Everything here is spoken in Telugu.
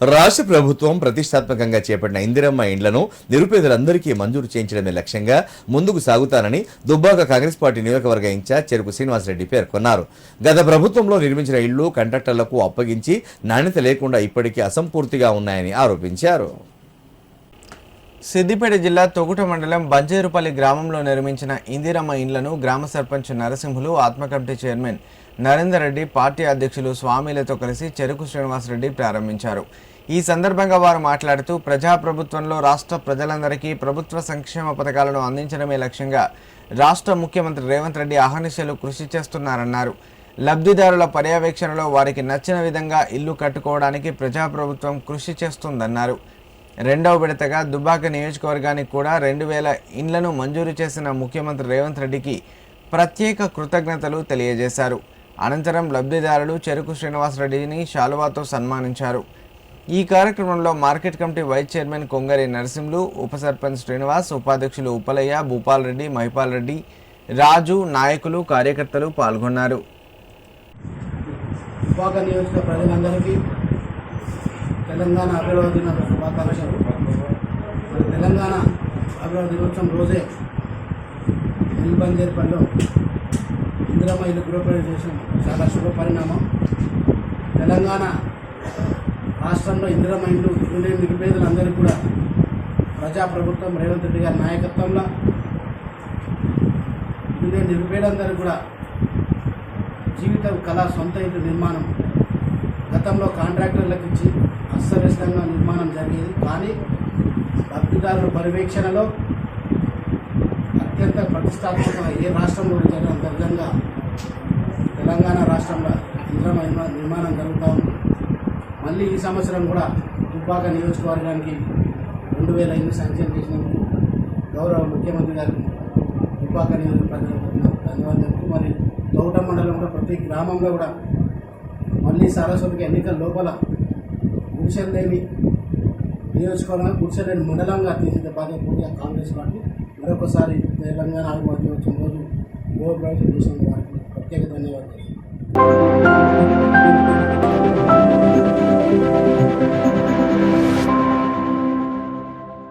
రాష్ట్ర ప్రభుత్వం ప్రతిష్టాత్మకంగా చేపట్టిన ఇందిరమ్మ ఇండ్లను నిరుపేదలందరికీ మంజూరు చేయించడమే లక్ష్యంగా ముందుకు సాగుతానని దుబ్బాక కాంగ్రెస్ పార్టీ నియోజకవర్గ ఇన్ఛార్జ్ చెరుకు శ్రీనివాసరెడ్డి పేర్కొన్నారు. గత ప్రభుత్వంలో నిర్మించిన ఇళ్లు కాంట్రాక్టర్లకు అప్పగించి నాణ్యత లేకుండా ఇప్పటికీ అసంపూర్తిగా ఉన్నాయని ఆరోపించారు. సిద్దిపేట జిల్లా తొగుట మండలం బంజేరుపల్లి గ్రామంలో నిర్మించిన ఇందిరమ్మ ఇండ్లను గ్రామ సర్పంచ్ నరసింహులు, ఆత్మ committee chairman Narender Reddy, party అధ్యక్షులు స్వామిలతో కలిసి చెరుకు శ్రీనివాసరెడ్డి ప్రారంభించారు. ఈ సందర్భంగా వారు మాట్లాడుతూ ప్రజాప్రభుత్వంలో రాష్ట్ర ప్రజలందరికీ ప్రభుత్వ సంక్షేమ పథకాలను అందించడమే లక్ష్యంగా రాష్ట్ర ముఖ్యమంత్రి రేవంత్ రెడ్డి అహర్నిశలు కృషి చేస్తున్నారన్నారు. లబ్ధిదారుల పర్యవేక్షణలో వారికి నచ్చిన విధంగా ఇల్లు కట్టుకోవడానికి ప్రజాప్రభుత్వం కృషి చేస్తుందన్నారు. రెండవ విడతగా దుబ్బాక నియోజకవర్గానికి కూడా 2000 ఇండ్లను మంజూరు చేసిన ముఖ్యమంత్రి రేవంత్ రెడ్డికి ప్రత్యేక కృతజ్ఞతలు తెలియజేశారు. అనంతరం లబ్ధిదారులు చెరుకు శ్రీనివాసరెడ్డిని శాలువాతో సన్మానించారు. ఈ కార్యక్రమంలో market committee vice chairman Kongari Narasimhulu, ఉప సర్పంచ్ శ్రీనివాస్, ఉపాధ్యక్షులు ఉప్పలయ్య, భూపాల్ రెడ్డి, మహిపాల్ రెడ్డి, రాజు, నాయకులు, కార్యకర్తలు పాల్గొన్నారు. తెలంగాణ అభివృద్ధి దినోత్సవ శుభాకాంక్షలు. తెలంగాణ అభివృద్ధి దినోత్సవం రోజే బంజేరుపల్లిలో ఇందిరమ్మ ఇల్లు గృహప్రవేశం చేసిన చాలా శుభ పరిణామం. తెలంగాణ రాష్ట్రంలో ఇందిరమ్మ ఇల్లు నిరుపేదలందరికీ కూడా ప్రజాప్రభుత్వం రేవంత్ రెడ్డి గారి నాయకత్వంలో నిరుపేదలందరికీ కూడా జీవిత కళ సొంత ఇంటి నిర్మాణం గతంలో కాంట్రాక్టర్లకు ఇచ్చి అస్తవ్యస్తంగా నిర్మాణం జరిగేది. కానీ లబ్ధిదారుల పర్యవేక్షణలో అత్యంత ప్రతిష్టాత్మకంగా ఏ రాష్ట్రంలో జరిగినంత విధంగా తెలంగాణ రాష్ట్రంలో ఇందిరమ్మ నిర్మాణం జరుగుతూ ఉంది. మళ్ళీ ఈ సంవత్సరం కూడా దుబ్బాక నియోజకవర్గానికి 2000 ఇల్లు శాంక్షన్ చేసినందుకు గౌరవ ముఖ్యమంత్రి గారికి దుబ్బాక నియోజకవర్గ ధన్యవాదాలు. మరి తొగుట మండలంలో ప్రతి గ్రామంలో కూడా మళ్ళీ సారస్వతికి ఎన్నికల లోపల గుడిసెలు లేని నియోజకవర్గం, గుడిసెలు లేని మండలంగా తీర్చిదిద్దే పూర్తిగా కాంగ్రెస్ పార్టీ. మరొకసారి తెలంగాణ అభివృద్ధి వచ్చిన రోజు గృహప్రవేశం చేసిన వారికి ప్రత్యేక ధన్యవాదాలు.